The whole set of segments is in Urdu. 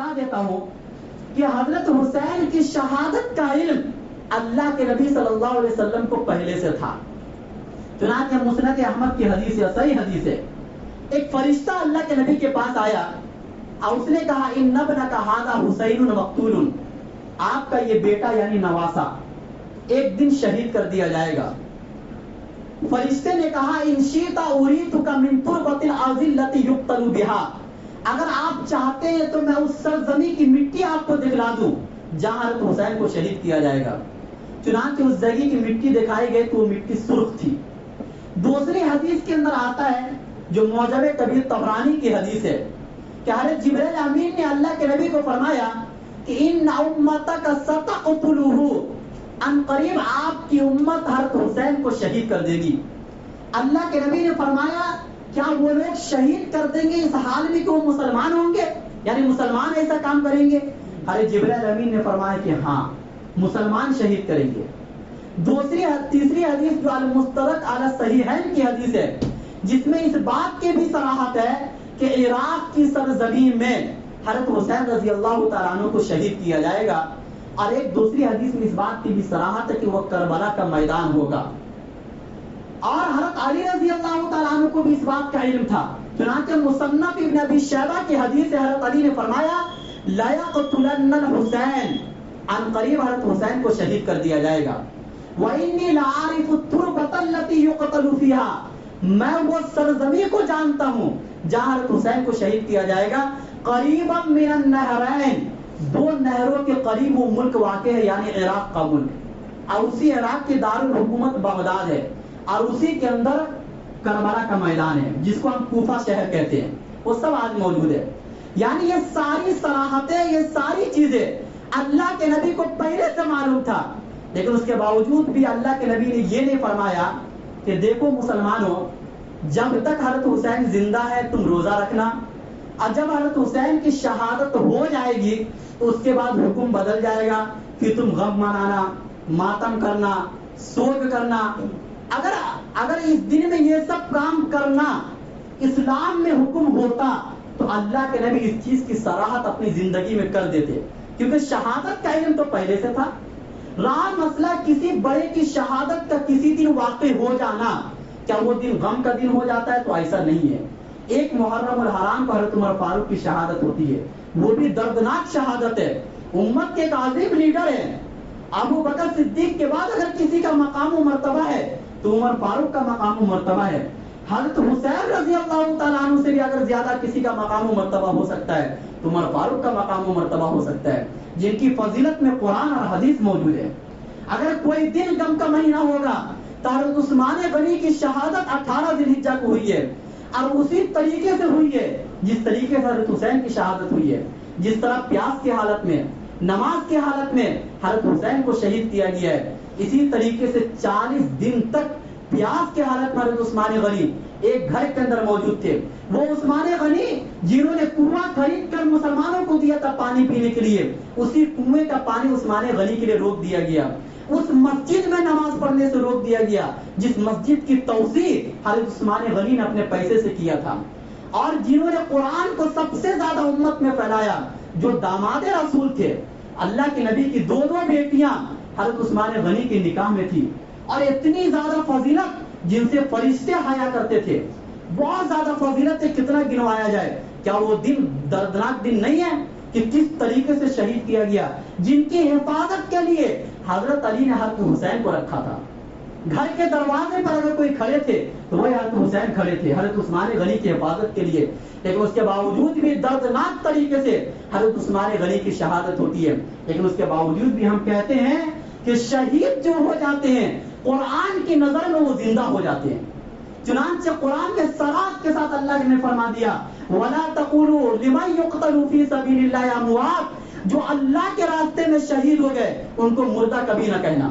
بتا دیتا ہوں کہ حضرت حسین کی شہادت کا علم اللہ کے نبی صلی اللہ علیہ وسلم کو پہلے سے تھا. چنانچہ مسند احمد کی حدیث ہے, صحیح حدیث ہے, ایک فرشتہ اللہ کے نبی کے پاس آیا اور اس نے کہا ان ابنک ھذا حسین مقتول, آپ کا یہ بیٹا یعنی نواسہ ایک دن شہید کر دیا جائے گا. فرشتے نے کہا ان شئت اریتک من تربۃ الارض التي یقتل بها, اگر آپ چاہتے ہیں تو میں اس سرزمین کی مٹی آپ کو دکھلا دوں جہاں حضرت حسین کو شہید کیا جائے گا. چنانچہ اس جگہ کی مٹی دکھائی گئی تو وہ مٹی سرخ تھی. دوسری حدیث کے اندر آتا ہے جو معجم کبیر طبرانی کی حدیث ہے کہ حضرت جبرائیل امین نے اللہ کے نبی کو فرمایا کہ ان امتک ستقتلہ, ان قریب آپ کی امت حضرت حسین کو شہید کر دے گی. اللہ کے نبی نے فرمایا کیا وہ لوگ شہید کر دیں گے اس حال میں کہ وہ مسلمان ہوں گے, یعنی مسلمان ایسا کام کریں گے؟ حضرت جبرائیل امین نے فرمایا کہ ہاں مسلمان شہید کریں گے. تیسری حدیث جو المستدرک علی الصحیحین کی حدیث ہے جس میں اس بات کی بھی صراحت ہے کہ عراق کی سرزمین میں حضرت حسین رضی اللہ تعالیٰ عنہ کو شہید کیا جائے گا. اور ایک دوسری حدیث میں اس بات کی بھی صراحت ہے کہ وہ کربلا کا میدان ہوگا. اور حضرت علی رضی اللہ تعالیٰ عنہ کو بھی اس بات کا علم تھا. چنانچہ مصنف ابن ابی شیبہ کی حدیث ہے حضرت علی نے فرمایا لا یقتلن الحسین, ان قریب حضرت حسین کو شہید کر دیا جائے گا. وَإِنِّي لَعَارِفُ التُّرْبَةَ الَّتِي يُقْتَلُ فِيهَا, میں وہ سرزمین کو جانتا ہوں جہاں حضرت حسین کو شہید کیا جائے گا. قریبا من النہرین, دو نہروں کے قریب وہ ملک واقع ہے یعنی عراق کا ملک, اور اسی عراق کی دارالحکومت بغداد ہے, اور اسی کے اندر کربلا کا میدان ہے جس کو ہم کوفہ شہر کہتے ہیں, وہ سب آج موجود ہے. یعنی یہ ساری صراحتیں, یہ ساری چیزیں اللہ کے نبی کو پہلے سے معلوم تھا, لیکن اس کے باوجود بھی اللہ کے نبی نے یہ نہیں فرمایا کہ دیکھو مسلمانوں جب تک حضرت حسین زندہ ہے تم روزہ رکھنا, اور جب حضرت حسین کی شہادت ہو جائے گی تو اس کے بعد حکم بدل جائے گا کہ تم غم منانا, ماتم کرنا, سوگ کرنا. اگر اس دن میں یہ سب کام کرنا اسلام میں حکم ہوتا تو اللہ کے نبی اس چیز کی صراحت اپنی زندگی میں کر دیتے, کیونکہ شہادت کا علم تو پہلے سے تھا. رہا مسئلہ کسی بڑے کی شہادت کا کسی دن واقع ہو جانا, کیا وہ دن غم کا دن ہو جاتا ہے؟ تو ایسا نہیں ہے. ایک محرم الحرام کو حضرت عمر فاروق کی شہادت ہوتی ہے, وہ بھی دردناک شہادت ہے. امت کے ایک عظیم لیڈر ہے. ابو بکر صدیق کے بعد اگر کسی کا مقام و مرتبہ ہے تو عمر فاروق کا مقام و مرتبہ ہے. حضرت حسین رضی اللہ تعالیٰ عنہ سے بھی اگر زیادہ کسی کا مقام و مرتبہ ہو سکتا ہے تو عمر فاروق کا مقام و مرتبہ ہو سکتا ہے, جن کی فضیلت میں قرآن اور حدیث موجود ہے. اگر کوئی دن غم کا مہینہ ہوگا تو حضرت عثمان غنی کی شہادت 18 ذی الحجہ کو ہوئی ہے, اور اسی طریقے سے ہوئی ہے جس طریقے سے حضرت حسین کی شہادت ہوئی ہے. جس طرح پیاس کی حالت میں, نماز کی حالت میں حضرت حسین کو شہید کیا گیا ہے, اسی طریقے سے 40 دن تک پیاس کی حالت میں حضرت عثمان غنی ایک گھر کے اندر موجود تھے. وہ عثمان غنی جنہوں نے کنواں خرید کر مسلمانوں کو دیا تھا پانی پینے کے لیے, اسی کنویں کا پانی عثمان غنی کے لیے روک دیا گیا. اس مسجد میں نماز پڑھنے سے روک دیا گیا جس مسجد کی توسیع حضرت عثمان غنی نے اپنے پیسے سے کیا تھا. اور جنہوں نے قرآن کو سب سے زیادہ امت میں پھیلایا, جو داماد رسول تھے, اللہ کے نبی کی دو بیٹیاں حضرت عثمان غنی کے نکاح میں تھی, اور اتنی زیادہ فضیلت جن سے فرشتے حیا کرتے تھے, بہت زیادہ فضیلت ہے, کتنا گنوایا جائے. کیا وہ دن دردناک دن نہیں ہے کہ کس طریقے سے شہید کیا گیا, جن کی حفاظت کے لیے حضرت علی نے حضرت حسین کو رکھا تھا. گھر کے دروازے پر اگر کوئی کھڑے تھے تو وہی حضرت حسین کھڑے تھے حضرت عثمان غنی کی حفاظت کے لیے. لیکن اس کے باوجود بھی دردناک طریقے سے حضرت عثمان غنی کی شہادت ہوتی ہے, لیکن اس کے باوجود بھی ہم کہتے ہیں کہ شہید جو ہو جاتے ہیں قرآن کی نظر میں وہ زندہ ہو جاتے ہیں. چنانچہ قرآن کے صراحت کے ساتھ اللہ نے فرما دیا وَلَا تَقُولُوا لِمَن يُقْتَلُ فِي سَبِيلِ اللَّهِ أَمْوَاتٌ, جو اللہ کے راستے میں شہید ہو گئے ان کو مردہ کبھی نہ کہنا,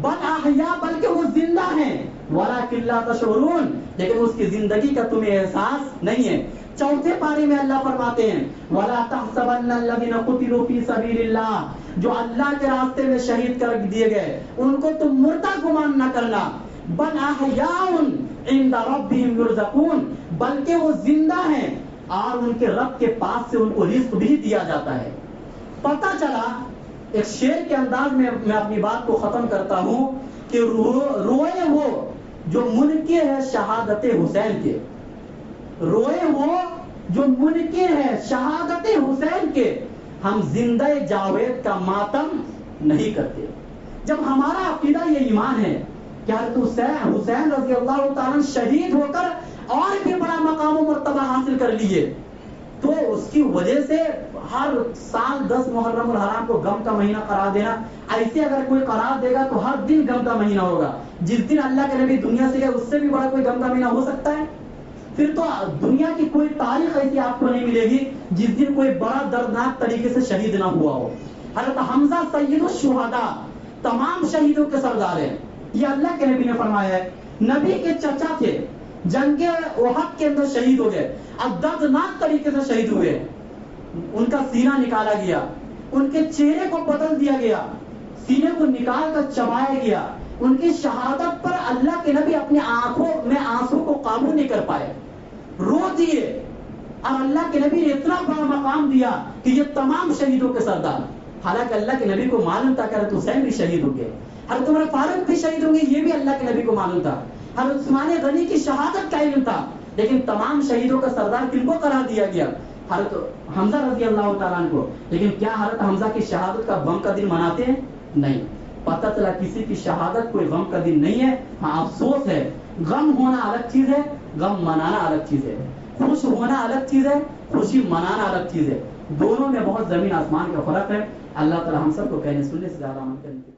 بل احیا, بلکہ وہ زندہ ہیں, وَلَكِن لَا تَشْعُرُونَ, لیکن اس کی زندگی کا تمہیں احساس نہیں ہے. چوتھے پارے میں اللہ فرماتے ہیں وَلَا تَحْسَبَنَّ الَّذِينَ قُتِلُوا فِي سَبِيلِ اللَّهِ, جو اللہ کے راستے میں شہید کر دیے گئے ان کو تم مردہ گمان نہ کرنا, بل احیاء عند ربهم يرزقون, بلکہ وہ زندہ ہیں اور ان کے رب کے پاس سے ان کو رزق بھی دیا جاتا ہے. پتہ چلا ایک شعر کے انداز میں اپنی بات کو ختم کرتا ہوں کہ روئے وہ جو منکر ہے شہادت حسین کے، روئے وہ جو منکر ہے شہادت حسین کے، ہم زندہ جاوید کا ماتم نہیں کرتے. جب ہمارا عقیدہ یہ ایمان ہے کہ حضرت حسین رضی اللہ تعالیٰ شہید ہو کر اور بھی بڑا مقام و مرتبہ حاصل کر لیے، تو اس کی وجہ سے ہر سال 10 محرم الحرام کو غم کا مہینہ قرار دینا، ایسے اگر کوئی قرار دے گا تو ہر دن غم کا مہینہ ہوگا. جس دن اللہ کے نبی دنیا سے گئے اس سے بھی بڑا کوئی غم کا مہینہ ہو سکتا ہے؟ پھر تو دنیا کی کوئی تاریخ ایسی آپ کو نہیں ملے گی جس دن کوئی بڑا دردناک طریقے سے شہید نہ ہوا ہو. حضرت حمزہ سید الشہداء، تمام شہیدوں کے سردار ہیں. یہ اللہ کے نبی نے فرمایا ہے. نبی کے چچا تھے، جنگ احد کے اندر شہید ہو گئے، اب دردناک طریقے سے شہید ہوئے. ان کا سینہ نکالا گیا، ان کے چہرے کو بدل دیا گیا، سینے کو نکال کر چبایا گیا. ان کی شہادت پر اللہ کے نبی اپنی آنکھوں میں آنسو کو قابو نہیں کر پائے، رو دیے. اور اللہ کے نبی نے اتنا بڑا مقام دیا کہ یہ تمام شہیدوں کے سردار. حالانکہ اللہ کے نبی کو معلوم تھا کہ حضرت حسین بھی شہید ہو گئے، حضرت عمر فاروق بھی شہید ہوں گے، یہ بھی اللہ کے نبی کو معلوم تھا. حضرت عثمان غنی کی شہادت کا علم تھا، لیکن تمام شہیدوں کا سردار کن کو قرار دیا گیا؟ حضرت حمزہ رضی اللہ تعالیٰ عنہ کو. لیکن کیا حضرت حمزہ کی شہادت کا غم کا دن مناتے ہیں؟ نہیں. پتہ چلا کسی کی شہادت کوئی غم کا دن نہیں ہے. ہاں افسوس ہے، غم ہونا الگ چیز ہے، غم منانا الگ چیز ہے. خوش ہونا الگ چیز ہے، خوشی منانا الگ چیز ہے. دونوں میں بہت زمین آسمان کا فرق ہے. اللہ تعالی ہم سب کو کہنے سننے سے زیادہ عمل کرنے کی